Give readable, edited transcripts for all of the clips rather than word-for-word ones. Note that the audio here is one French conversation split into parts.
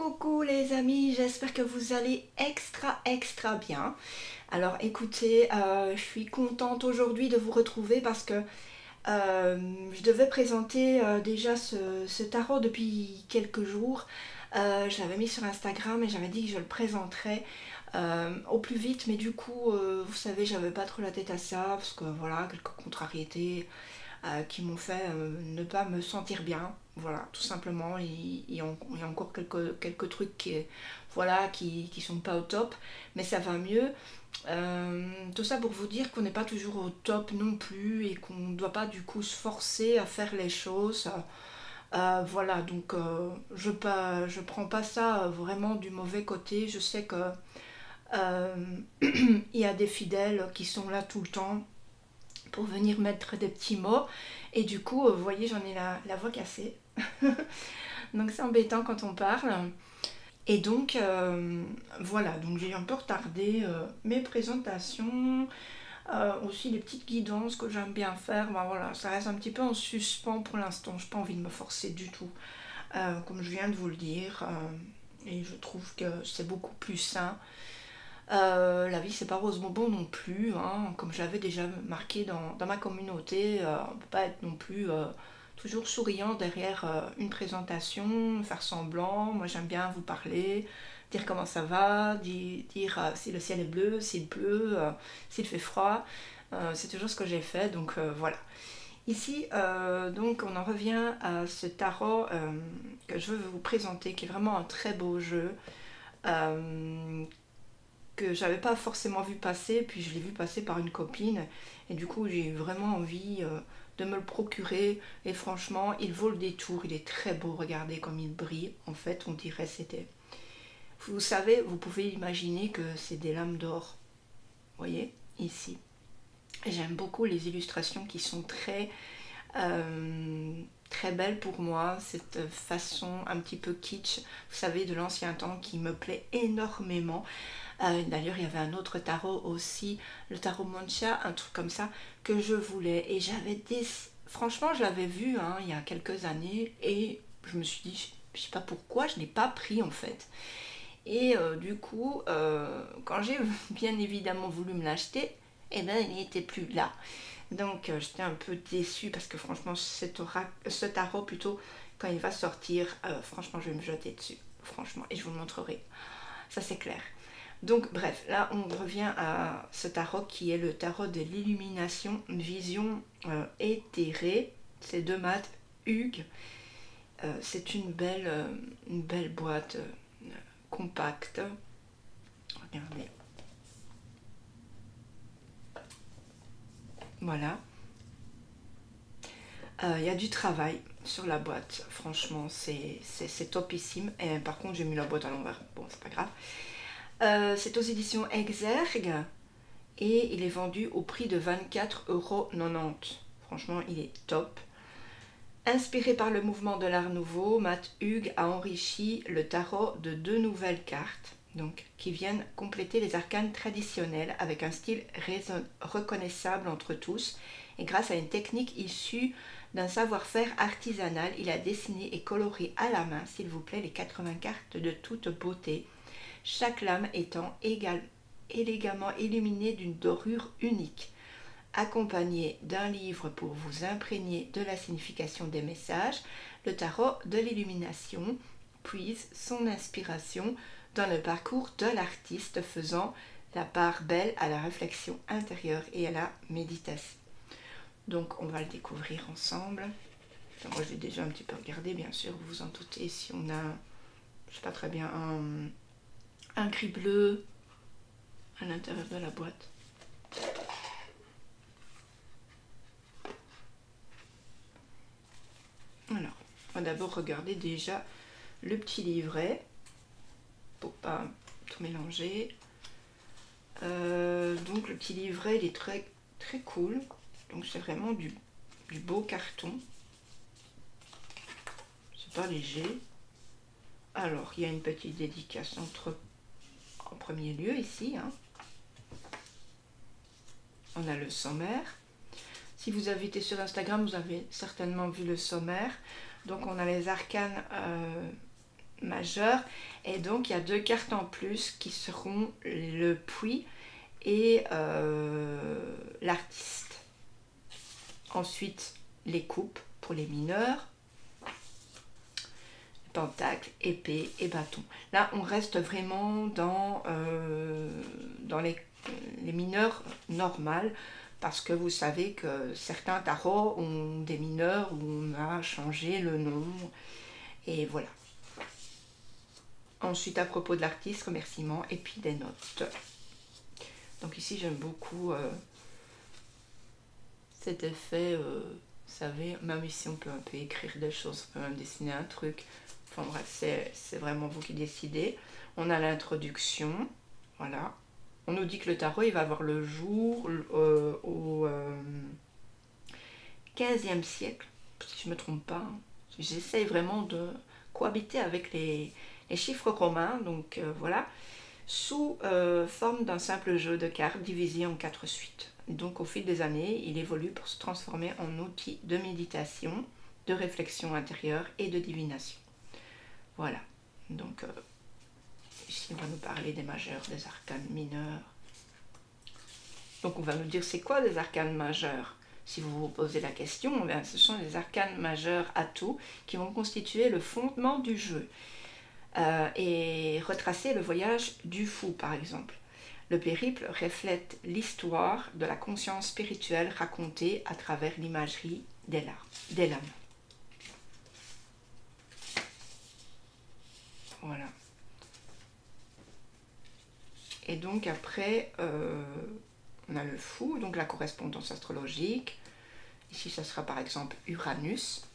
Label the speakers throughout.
Speaker 1: Coucou les amis, j'espère que vous allez extra bien. Alors écoutez, je suis contente aujourd'hui de vous retrouver parce que je devais présenter déjà ce tarot depuis quelques jours. Je l'avais mis sur Instagram et j'avais dit que je le présenterais au plus vite, mais du coup, vous savez, j'avais pas trop la tête à ça parce que voilà, quelques contrariétés qui m'ont fait ne pas me sentir bien. Voilà, tout simplement. Il y a encore quelques trucs voilà, qui sont pas au top, mais ça va mieux. Tout ça pour vous dire qu'on n'est pas toujours au top non plus et qu'on ne doit pas du coup se forcer à faire les choses. Voilà, donc je prends pas ça vraiment du mauvais côté. Je sais que euh, il y a des fidèles qui sont là tout le temps pour venir mettre des petits mots. Et du coup, vous voyez, j'en ai la voix cassée. Donc c'est embêtant quand on parle. Et donc, voilà, donc j'ai un peu retardé mes présentations, aussi les petites guidances que j'aime bien faire. Ben voilà, ça reste un petit peu en suspens pour l'instant. Je n'ai pas envie de me forcer du tout, comme je viens de vous le dire. Et je trouve que c'est beaucoup plus sain. La vie c'est pas rose bonbon non plus, hein. Comme je l'avais déjà marqué dans ma communauté, on ne peut pas être non plus toujours souriant derrière une présentation, faire semblant. Moi j'aime bien vous parler, dire comment ça va, dire si le ciel est bleu, s'il pleut, s'il fait froid. C'est toujours ce que j'ai fait, donc voilà. Ici, donc on en revient à ce tarot que je veux vous présenter, qui est vraiment un très beau jeu. Que j'avais pas forcément vu passer, puis je l'ai vu passer par une copine, et du coup j'ai eu vraiment envie de me le procurer, et franchement il vaut le détour, il est très beau, regardez comme il brille, en fait on dirait c'était... Vous savez, vous pouvez imaginer que c'est des lames d'or, vous voyez, ici. J'aime beaucoup les illustrations qui sont très belles pour moi, cette façon un petit peu kitsch, vous savez, de l'ancien temps qui me plaît énormément. D'ailleurs, il y avait un autre tarot aussi, le tarot Mancha, un truc comme ça, que je voulais. Et j'avais des... Franchement, je l'avais vu hein, il y a quelques années et je me suis dit, je sais pas pourquoi, je n'ai pas pris en fait. Et du coup, quand j'ai bien évidemment voulu me l'acheter, eh ben, il n'était plus là. Donc, j'étais un peu déçue parce que franchement, ce tarot plutôt, quand il va sortir, franchement, je vais me jeter dessus. Franchement, et je vous le montrerai. Ça, c'est clair. Donc bref, là on revient à ce tarot qui est le tarot de l'illumination, une vision éthérée. C'est de Matt Hughes. C'est une belle boîte compacte. Regardez. Voilà. Il y a du travail sur la boîte. Franchement, c'est topissime. Et par contre, j'ai mis la boîte à l'envers. Bon, c'est pas grave. C'est aux éditions Exergue et il est vendu au prix de 24,90 €. Franchement, il est top. Inspiré par le mouvement de l'Art Nouveau, Matt Hughes a enrichi le tarot de 2 nouvelles cartes donc, qui viennent compléter les arcanes traditionnels avec un style reconnaissable entre tous. Et grâce à une technique issue d'un savoir-faire artisanal, il a dessiné et coloré à la main, s'il vous plaît, les 80 cartes de toute beauté. Chaque lame étant élégamment illuminée d'une dorure unique, accompagnée d'un livre pour vous imprégner de la signification des messages. Le tarot de l'illumination puise son inspiration dans le parcours de l'artiste, faisant la part belle à la réflexion intérieure et à la méditation. Donc on va le découvrir ensemble. Moi je l'ai déjà un petit peu regardé, bien sûr, vous vous en doutez, si on a, je sais pas très bien, un gris bleu à l'intérieur de la boîte. Alors, on va d'abord regarder déjà le petit livret pour pas tout mélanger. Donc le petit livret il est très cool. Donc c'est vraiment du beau carton. C'est pas léger. Alors il y a une petite dédicace en premier lieu ici. Hein. On a le sommaire. Si vous avez été sur Instagram, vous avez certainement vu le sommaire. Donc on a les arcanes majeur. Et donc il y a 2 cartes en plus qui seront le puits et l'artiste. Ensuite les coupes pour les mineurs, pentacle, épée et bâton. Là on reste vraiment dans les mineurs normales, parce que vous savez que certains tarots ont des mineurs où on a changé le nom, et voilà. Ensuite, à propos de l'artiste, remerciements et puis des notes. Donc ici, j'aime beaucoup cet effet, vous savez, même ici, on peut un peu écrire des choses, on peut même dessiner un truc. Enfin bref, c'est vraiment vous qui décidez. On a l'introduction, voilà. On nous dit que le tarot, il va avoir le jour au 15e siècle, si je ne me trompe pas. J'essaye vraiment de cohabiter avec les chiffres romains, donc voilà, sous forme d'un simple jeu de cartes divisé en 4 suites. Donc au fil des années, il évolue pour se transformer en outil de méditation, de réflexion intérieure et de divination. Voilà, donc ici on va nous parler des majeurs, des arcanes mineurs. Donc on va nous dire c'est quoi des arcanes majeurs? Si vous vous posez la question, bien, ce sont les arcanes majeurs atouts qui vont constituer le fondement du jeu et retracer le voyage du fou par exemple. Le périple reflète l'histoire de la conscience spirituelle racontée à travers l'imagerie des lames. Voilà. Et donc après, on a le fou, donc la correspondance astrologique. Ici, ça sera par exemple Uranus.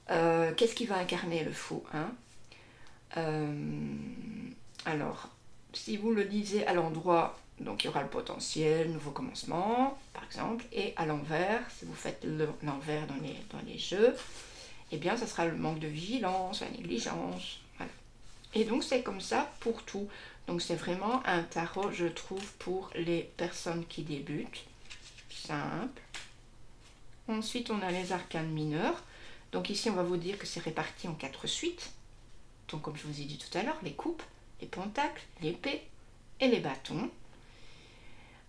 Speaker 1: Qu'est-ce qui va incarner le fou, hein? Alors, si vous le lisez à l'endroit, donc il y aura le potentiel, nouveau commencement, par exemple, et à l'envers, si vous faites l'envers dans les jeux, eh bien, ça sera le manque de vigilance, la négligence, voilà. Et donc, c'est comme ça pour tout. Donc, c'est vraiment un tarot, je trouve, pour les personnes qui débutent. Simple. Ensuite, on a les arcanes mineurs. Donc ici, on va vous dire que c'est réparti en 4 suites. Donc, comme je vous ai dit tout à l'heure, les coupes, les pentacles, l'épée et les bâtons.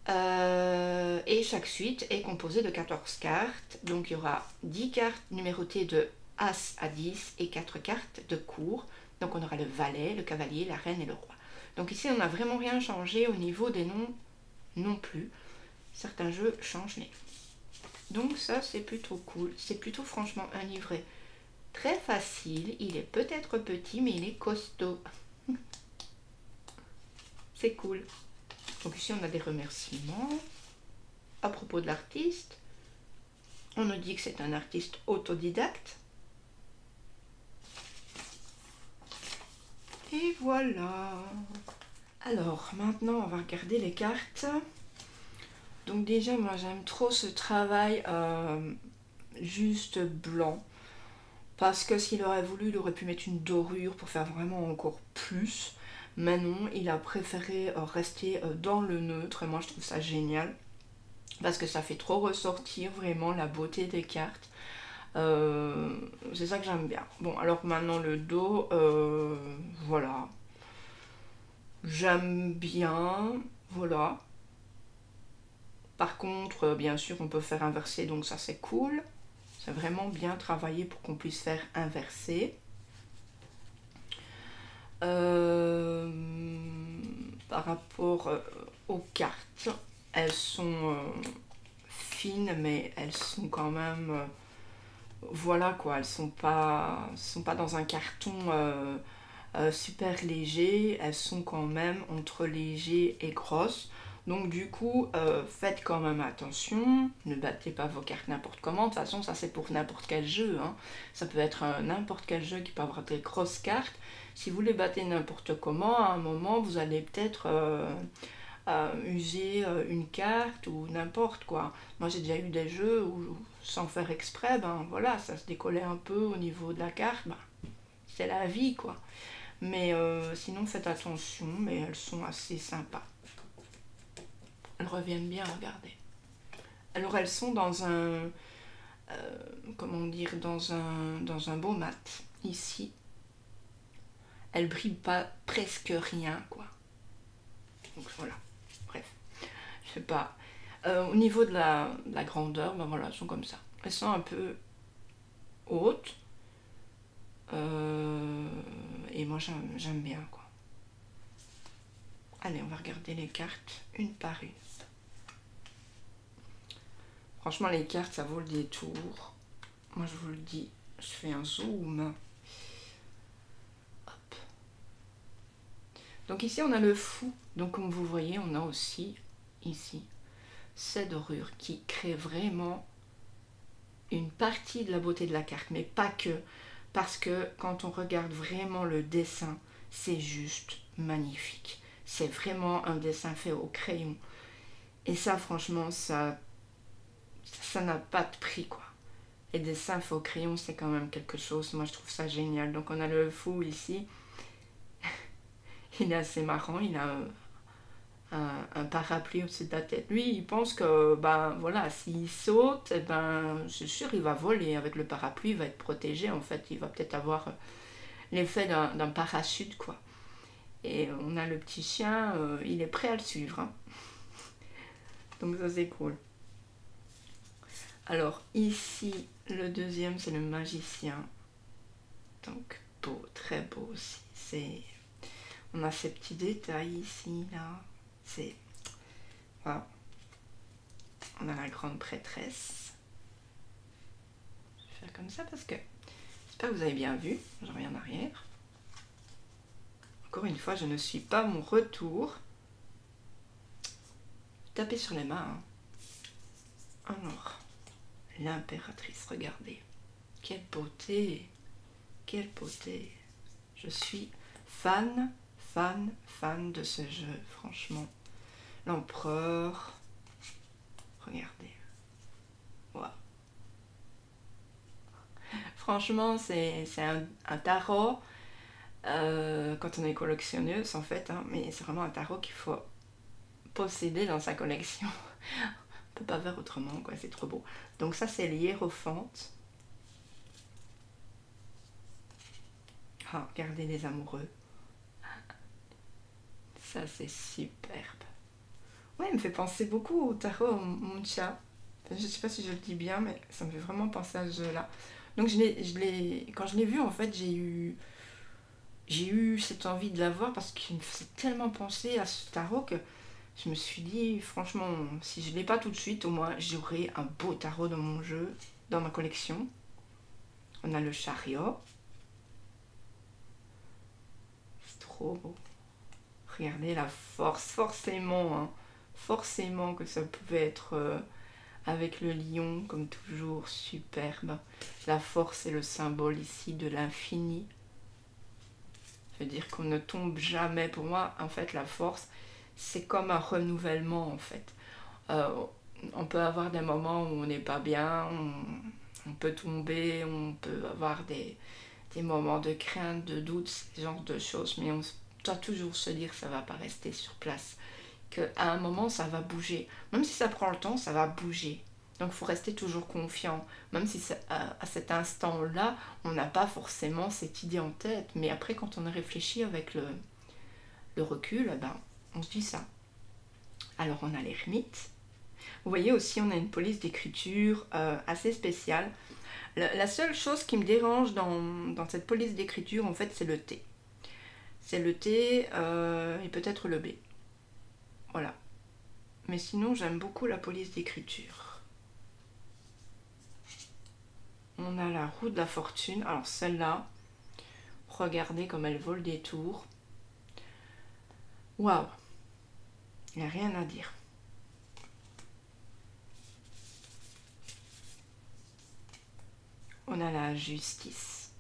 Speaker 1: Et chaque suite est composée de 14 cartes. Donc, il y aura 10 cartes numérotées de As à 10 et 4 cartes de cour. Donc, on aura le valet, le cavalier, la reine et le roi. Donc ici, on n'a vraiment rien changé au niveau des noms non plus. Certains jeux changent les noms. Donc ça, c'est plutôt cool. C'est plutôt franchement un livret très facile. Il est peut-être petit, mais il est costaud. C'est cool. Donc ici, on a des remerciements. À propos de l'artiste, on nous dit que c'est un artiste autodidacte. Et voilà. Alors, maintenant, on va regarder les cartes. Donc déjà, moi, j'aime trop ce travail juste blanc. Parce que s'il aurait voulu, il aurait pu mettre une dorure pour faire vraiment encore plus. Mais non, il a préféré rester dans le neutre. Et moi, je trouve ça génial. Parce que ça fait trop ressortir vraiment la beauté des cartes. C'est ça que j'aime bien. Bon, alors maintenant le dos, voilà. J'aime bien, voilà. Par contre, bien sûr, on peut faire inverser, donc ça c'est cool. C'est vraiment bien travaillé pour qu'on puisse faire inverser. Par rapport aux cartes, elles sont fines, mais elles sont quand même... voilà quoi, elles sont pas dans un carton super léger, elles sont quand même entre léger et grosses. Donc du coup, faites quand même attention, ne battez pas vos cartes n'importe comment. De toute façon, ça c'est pour n'importe quel jeu, hein. Ça peut être n'importe quel jeu qui peut avoir des grosses cartes. Si vous les battez n'importe comment, à un moment, vous allez peut-être user une carte ou n'importe quoi. Moi j'ai déjà eu des jeux où, sans faire exprès, ben voilà, ça se décollait un peu au niveau de la carte, ben, c'est la vie quoi. Mais sinon faites attention, mais elles sont assez sympas. Elles reviennent bien, regardez. Alors elles sont dans un, comment dire, dans un beau mat, ici. elle brille pas presque rien, quoi. Donc voilà, bref, je sais pas. Au niveau de la grandeur, ben voilà, elles sont comme ça. Elles sont un peu hautes. Et moi j'aime bien, quoi. Allez, on va regarder les cartes une par une. Franchement, les cartes, ça vaut le détour. Moi, je vous le dis, je fais un zoom. Hop. Donc ici, on a le fou. Donc comme vous voyez, on a aussi ici cette dorure qui crée vraiment une partie de la beauté de la carte, mais pas que. Parce que quand on regarde vraiment le dessin, c'est juste magnifique. C'est vraiment un dessin fait au crayon. Et ça, franchement, ça n'a pas de prix, quoi. Les dessins faits au crayon, c'est quand même quelque chose. Moi, je trouve ça génial. Donc, on a le fou ici. Il est assez marrant. Il a un parapluie au-dessus de la tête. Lui, il pense que, ben voilà, s'il saute, eh ben, c'est sûr, il va voler. Avec le parapluie, il va être protégé. En fait, il va peut-être avoir l'effet d'un parachute, quoi. Et on a le petit chien, il est prêt à le suivre, hein. Donc, ça, c'est cool. Alors, ici, le deuxième, c'est le magicien. Donc, beau, très beau aussi. On a ces petits détails ici, là. C'est... Wow. On a la grande prêtresse. Je vais faire comme ça parce que... J'espère que vous avez bien vu. Je reviens en arrière. Encore une fois, je ne suis pas mon retour. Tapez sur les mains, hein. Alors, l'impératrice, regardez. Quelle beauté! Quelle beauté! Je suis fan de ce jeu, franchement. L'empereur. Regardez. Wow. Franchement, c'est un tarot. Quand on est collectionneuse, en fait, hein, mais c'est vraiment un tarot qu'il faut posséder dans sa collection. On peut pas faire autrement, quoi, c'est trop beau. Donc ça, c'est l'hiérophante. Ah, regardez les amoureux. Ça, c'est superbe. Ouais, il me fait penser beaucoup au tarot Muncha. Je sais pas si je le dis bien, mais ça me fait vraiment penser à ce jeu-là. Donc quand je l'ai vu, en fait, j'ai eu cette envie de l'avoir parce qu'il me faisait tellement penser à ce tarot que je me suis dit, franchement, si je ne l'ai pas tout de suite, au moins j'aurai un beau tarot dans mon jeu, dans ma collection. On a le chariot. C'est trop beau. Regardez la force, forcément, hein, forcément que ça pouvait être avec le lion, comme toujours, superbe. La force est le symbole ici de l'infini. Je veux dire qu'on ne tombe jamais. Pour moi, en fait, la force, c'est comme un renouvellement, en fait. On peut avoir des moments où on n'est pas bien, on peut tomber, on peut avoir des moments de crainte, de doute, ce genre de choses, mais on doit toujours se dire que ça ne va pas rester sur place, qu'à un moment, ça va bouger. Même si ça prend le temps, ça va bouger. Donc, il faut rester toujours confiant. Même si à cet instant-là, on n'a pas forcément cette idée en tête. Mais après, quand on réfléchit avec le recul, ben, on se dit ça. Alors, on a l'ermite. Vous voyez aussi, on a une police d'écriture assez spéciale. La seule chose qui me dérange dans cette police d'écriture, en fait, c'est le T. C'est le T et peut-être le B. Voilà. Mais sinon, j'aime beaucoup la police d'écriture. On a la roue de la fortune. Alors celle-là, regardez comme elle vaut le détour. Waouh! Il n'y a rien à dire. On a la justice.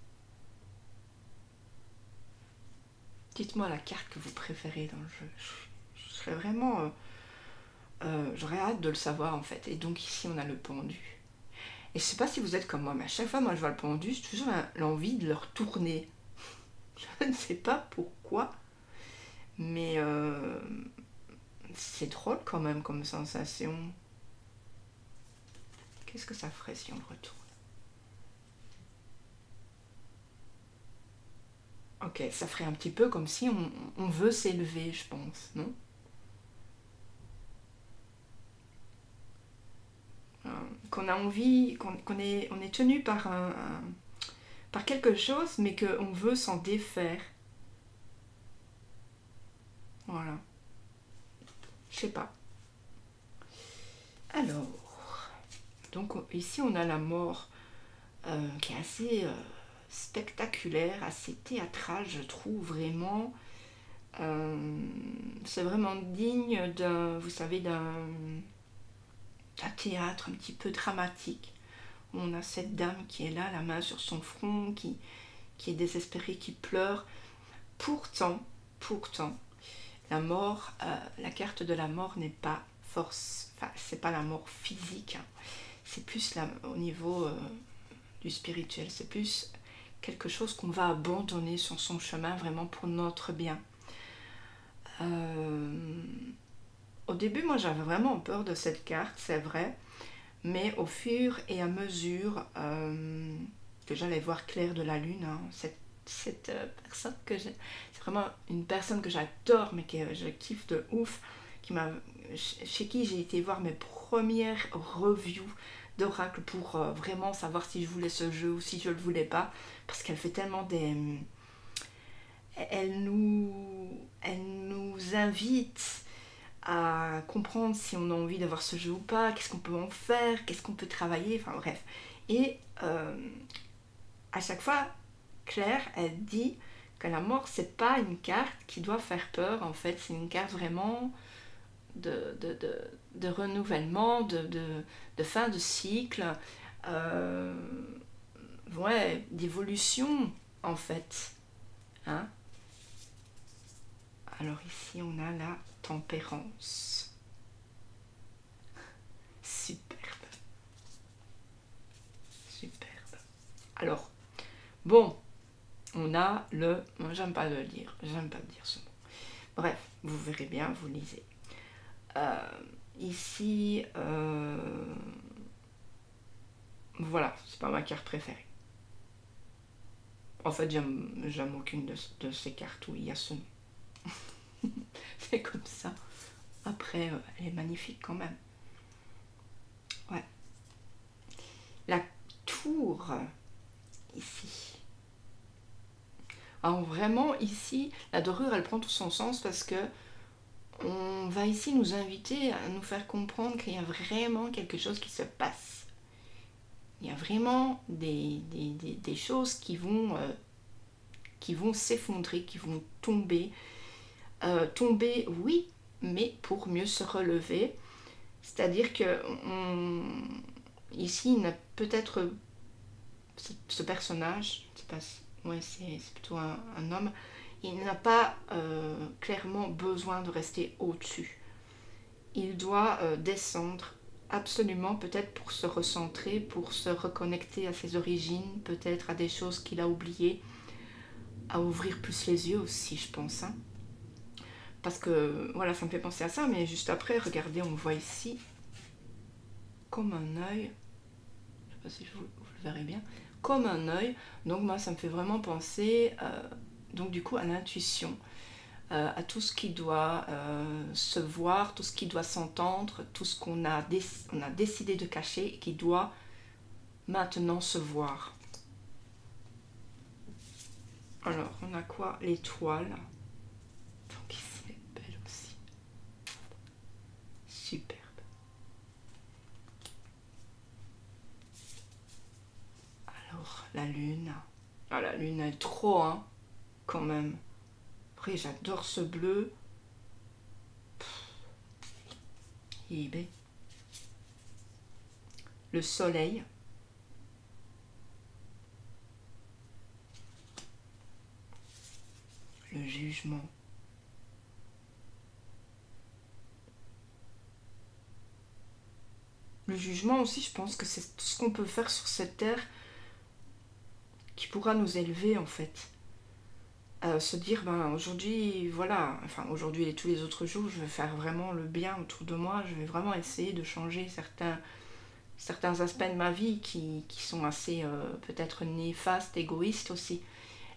Speaker 1: Dites-moi la carte que vous préférez dans le jeu. Je serais vraiment... j'aurais hâte de le savoir en fait. Et donc ici, on a le pendu. Et je sais pas si vous êtes comme moi, mais à chaque fois, moi, je vois le pendu, j'ai toujours l'envie de le retourner. Je ne sais pas pourquoi, mais c'est drôle quand même comme sensation. Qu'est-ce que ça ferait si on le retourne? Ok, ça ferait un petit peu comme si on veut s'élever, je pense, non? Qu'on a envie, on est tenu par par quelque chose, mais qu'on veut s'en défaire. Voilà, je sais pas. Alors, donc ici on a la mort qui est assez spectaculaire, assez théâtrale, je trouve vraiment. C'est vraiment digne d'un, vous savez, d'un théâtre un petit peu dramatique. On a cette dame qui est là, la main sur son front, qui est désespérée, qui pleure. Pourtant, la mort, la carte de la mort n'est pas force, enfin, c'est pas la mort physique, hein. C'est plus au niveau du spirituel, c'est plus quelque chose qu'on va abandonner sur son chemin vraiment pour notre bien. Au début, moi j'avais vraiment peur de cette carte, c'est vrai, mais au fur et à mesure que j'allais voir Claire de la Lune, hein, cette personne que j'ai, c'est vraiment une personne que j'adore, mais que je kiffe de ouf, chez qui j'ai été voir mes premières reviews d'Oracle pour vraiment savoir si je voulais ce jeu ou si je le voulais pas, parce qu'elle fait tellement elle nous invite à comprendre si on a envie d'avoir ce jeu ou pas, qu'est-ce qu'on peut en faire, qu'est-ce qu'on peut travailler, enfin bref. Et à chaque fois, Claire, elle dit que la mort, c'est pas une carte qui doit faire peur, en fait, c'est une carte vraiment de renouvellement, de fin de cycle, euh, ouais, d'évolution, en fait. Hein. Alors ici, on a la tempérance. Superbe. Superbe. Alors, bon, on a le... Moi, j'aime pas le dire. J'aime pas dire ce mot. Bref, vous verrez bien, vous lisez. Ici, voilà, c'est pas ma carte préférée. En fait, j'aime aucune de ces cartes où il y a ce nom. C'est comme ça. Après, elle est magnifique quand même. Ouais. La tour, ici. Alors vraiment, ici, la dorure, elle prend tout son sens parce que on va ici nous inviter à nous faire comprendre qu'il y a vraiment quelque chose qui se passe. Il y a vraiment des choses qui vont s'effondrer, qui vont tomber. Tomber, oui, mais pour mieux se relever. C'est-à-dire que ici, il a peut-être ce personnage, c'est pas, ouais, c'est plutôt un homme, il n'a pas clairement besoin de rester au-dessus. Il doit descendre absolument, peut-être pour se recentrer, pour se reconnecter à ses origines, peut-être à des choses qu'il a oubliées, à ouvrir plus les yeux aussi, je pense. Hein. Parce que, voilà, ça me fait penser à ça, mais juste après, regardez, on voit ici, comme un œil, je sais pas si vous le verrez bien, comme un œil. Donc moi, ça me fait vraiment penser, donc du coup, à l'intuition, à tout ce qui doit se voir, tout ce qui doit s'entendre, tout ce qu'on a, on a décidé de cacher et qui doit maintenant se voir. Alors, on a quoi? L'étoile. Donc ici, elle est belle aussi. Superbe. Alors, la lune. Ah, la lune, elle est trop, hein, quand même. Après, j'adore ce bleu. Hibé. Le soleil. Le jugement. Le jugement aussi, je pense que c'est tout ce qu'on peut faire sur cette terre qui pourra nous élever en fait. Se dire, ben aujourd'hui, voilà, enfin aujourd'hui et tous les autres jours, je vais faire vraiment le bien autour de moi, je vais vraiment essayer de changer certains aspects de ma vie qui sont assez peut-être néfastes, égoïstes aussi.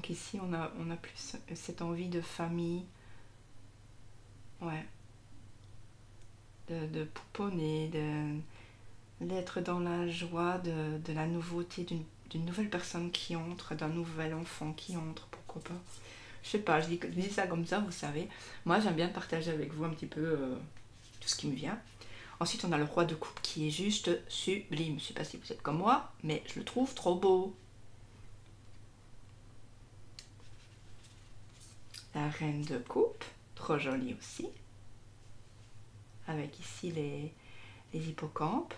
Speaker 1: Donc ici on a plus cette envie de famille, ouais, de pouponner, d'être dans la joie de la nouveauté d'une nouvelle personne qui entre, d'un nouvel enfant qui entre, pourquoi pas. Je sais pas, je dis ça comme ça, vous savez. Moi j'aime bien partager avec vous un petit peu tout ce qui me vient. Ensuite on a le roi de coupe qui est juste sublime. Je sais pas si vous êtes comme moi, mais je le trouve trop beau. La reine de coupe, trop jolie aussi. Avec ici les hippocampes.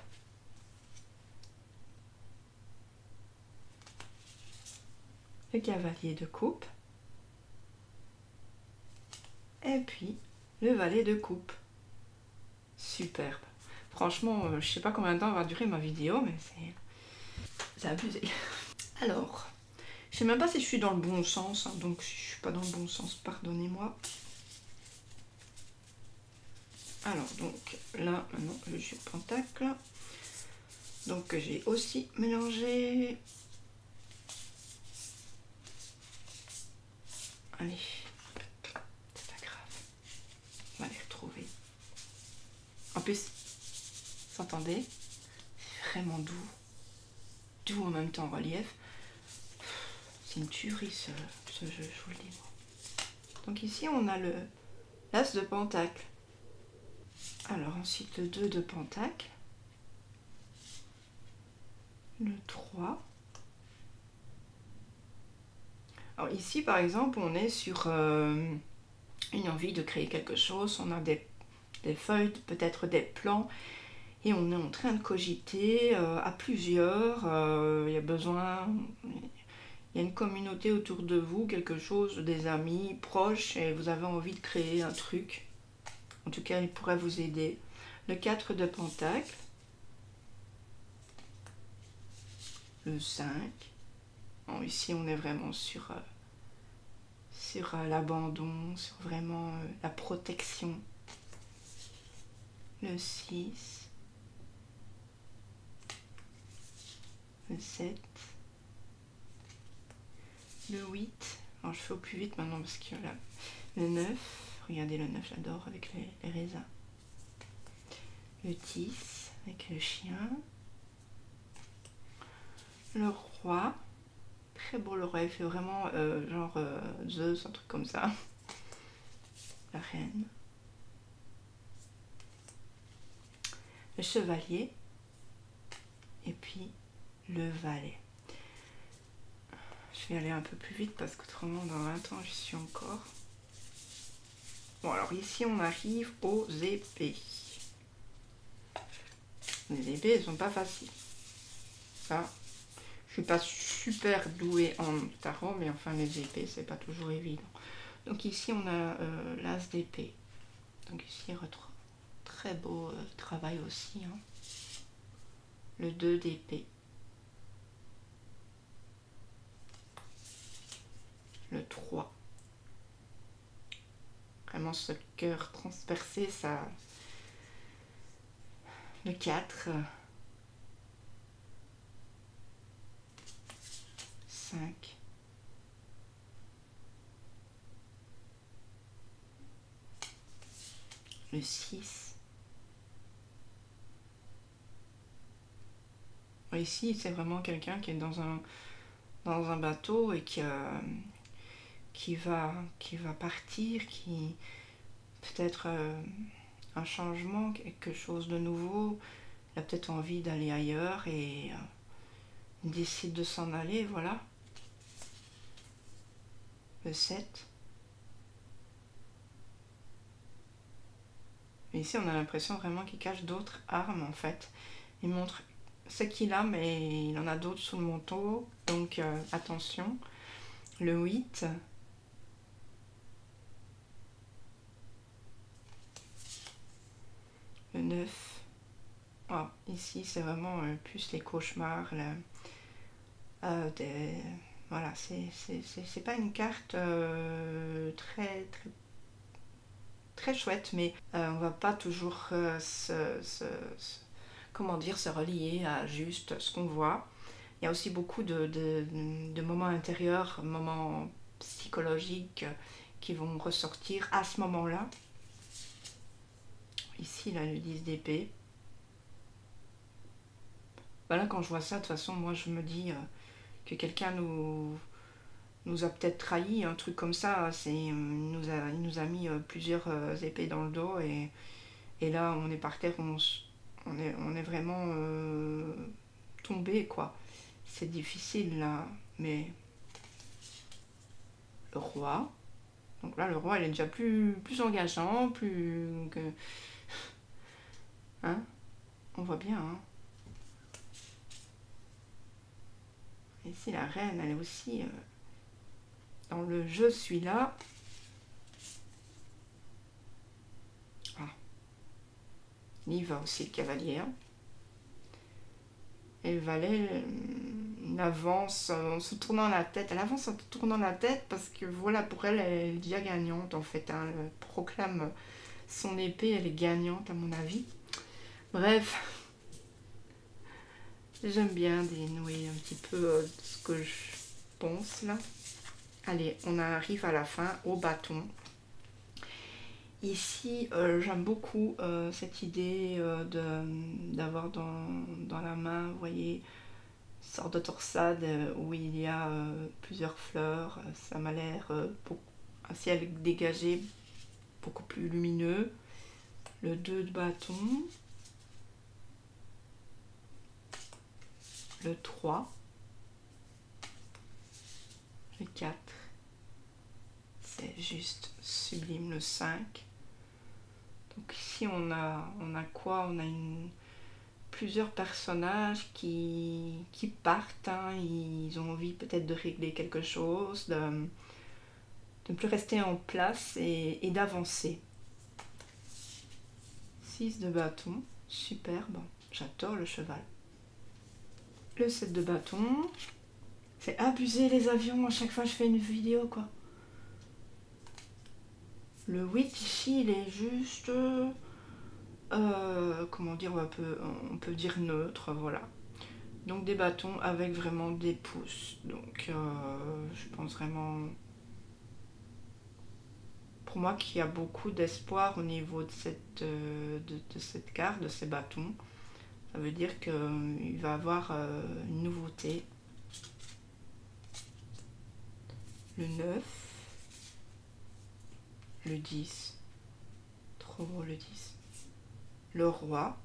Speaker 1: Le cavalier de coupe. Et puis le valet de coupe. Superbe. Franchement, je sais pas combien de temps va durer ma vidéo, mais c'est abusé. Alors, je sais même pas si je suis dans le bon sens, hein, donc si je suis pas dans le bon sens, pardonnez-moi. Alors, donc là, maintenant, je suis au pentacle. Donc, j'ai aussi mélangé. Allez, c'est pas grave. On va les retrouver. En plus, vous entendez? C'est vraiment doux. Doux en même temps en relief. C'est une tuerie ce jeu, je vous le dis. Donc ici, on a le l'as de pentacle. Alors ensuite, le 2 de pentacle. Le 3. Alors ici, par exemple, on est sur une envie de créer quelque chose. On a des feuilles, peut-être des plans. Et on est en train de cogiter à plusieurs. Il y a besoin... Il y a une communauté autour de vous, quelque chose, des amis proches, et vous avez envie de créer un truc. En tout cas, il pourrait vous aider. Le 4 de pentacle. Le 5. Bon, ici, on est vraiment sur l'abandon, sur vraiment la protection. Le 6. Le 7. Le 8. Alors, je fais au plus vite maintenant parce que là, le 9. Regardez le 9, j'adore avec les raisins. Le 10 avec le chien. Le roi. Très beau le roi, il fait vraiment genre Zeus, un truc comme ça. La reine. Le chevalier. Et puis le valet. Je vais aller un peu plus vite parce qu'autrement dans 20 ans j'y suis encore. Bon alors ici on arrive aux épées. Les épées elles sont pas faciles. Ça, je suis pas super douée en tarot, mais enfin les épées c'est pas toujours évident. Donc ici on a l'as d'épée. Donc ici très beau travail aussi. Hein. Le 2 d'épée. Le 3. Vraiment ce cœur transpercé, ça. Le 4. 5. Le 6. Ici, c'est vraiment quelqu'un qui est dans un bateau et qui va partir, qui peut-être un changement, quelque chose de nouveau. Il a peut-être envie d'aller ailleurs et il décide de s'en aller, voilà. Le 7. Et ici, on a l'impression vraiment qu'il cache d'autres armes, en fait. Il montre ce qu'il a, mais il en a d'autres sous le manteau. Donc, attention. Le 8. Le 9. Oh, ici, c'est vraiment plus les cauchemars. Voilà, c'est pas une carte très, très très chouette, mais on va pas toujours comment dire, se relier à juste ce qu'on voit. il y a aussi beaucoup de moments intérieurs, moments psychologiques qui vont ressortir à ce moment-là. Ici, là, le 10 d'épée. Voilà, quand je vois ça, de toute façon, moi, je me dis que quelqu'un nous a peut-être trahi, un truc comme ça. Il nous a mis plusieurs épées dans le dos et là, on est par terre, on est vraiment tombé, quoi. C'est difficile, là, mais le roi... Donc là, le roi, il est déjà plus engageant, plus... que... Hein? On voit bien, hein? Ici, la reine, elle est aussi dans le jeu, celui-là. Ah. Il y va aussi, le cavalier. Hein. Et le valet, il avance en se tournant la tête. Elle avance en se tournant la tête parce que, voilà, pour elle, elle est déjà gagnante, en fait. Hein. Elle proclame son épée, elle est gagnante, à mon avis. Bref. J'aime bien dénouer un petit peu ce que je pense là. Allez, on arrive à la fin, au bâton. Ici, j'aime beaucoup cette idée d'avoir dans la main, vous voyez, une sorte de torsade où il y a plusieurs fleurs. Ça m'a l'air un ciel dégagé, beaucoup plus lumineux. Le 2 de bâton. Le 3, le 4, c'est juste sublime, le 5. Donc ici on a quoi? On a plusieurs personnages qui partent, hein. Ils ont envie peut-être de régler quelque chose, de ne plus rester en place et d'avancer. 6 de bâton, superbe, j'adore le cheval. Le 7 de bâton. C'est abusé les avions, à chaque fois je fais une vidéo quoi. Le 8 ici il est juste... comment dire, on peut dire neutre, voilà. Donc des bâtons avec vraiment des pouces. Donc je pense vraiment... Pour moi qu'il y a beaucoup d'espoir au niveau de cette carte, de ces bâtons. Ça veut dire qu'il va avoir une nouveauté. Le 9. Le 10. Trop beau le 10. Le roi.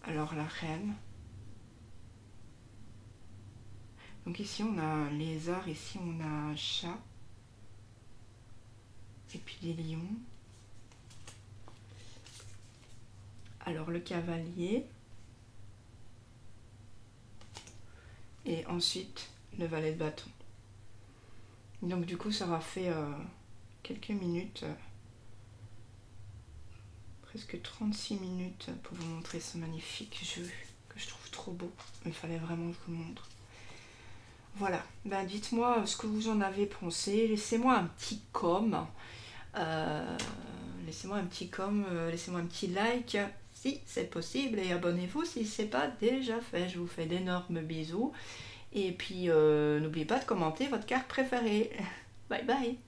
Speaker 1: Alors la reine. Donc ici on a un lézard, ici on a un chat. Et puis des lions. Alors le cavalier. Et ensuite le valet de bâton. Donc du coup ça aura fait quelques minutes, presque 36 minutes pour vous montrer ce magnifique jeu que je trouve trop beau. Il fallait vraiment que je vous montre. Voilà, ben dites-moi ce que vous en avez pensé, laissez-moi un petit laissez-moi un petit like si c'est possible et abonnez-vous si ce n'est pas déjà fait. Je vous fais d'énormes bisous et puis n'oubliez pas de commenter votre carte préférée. Bye bye.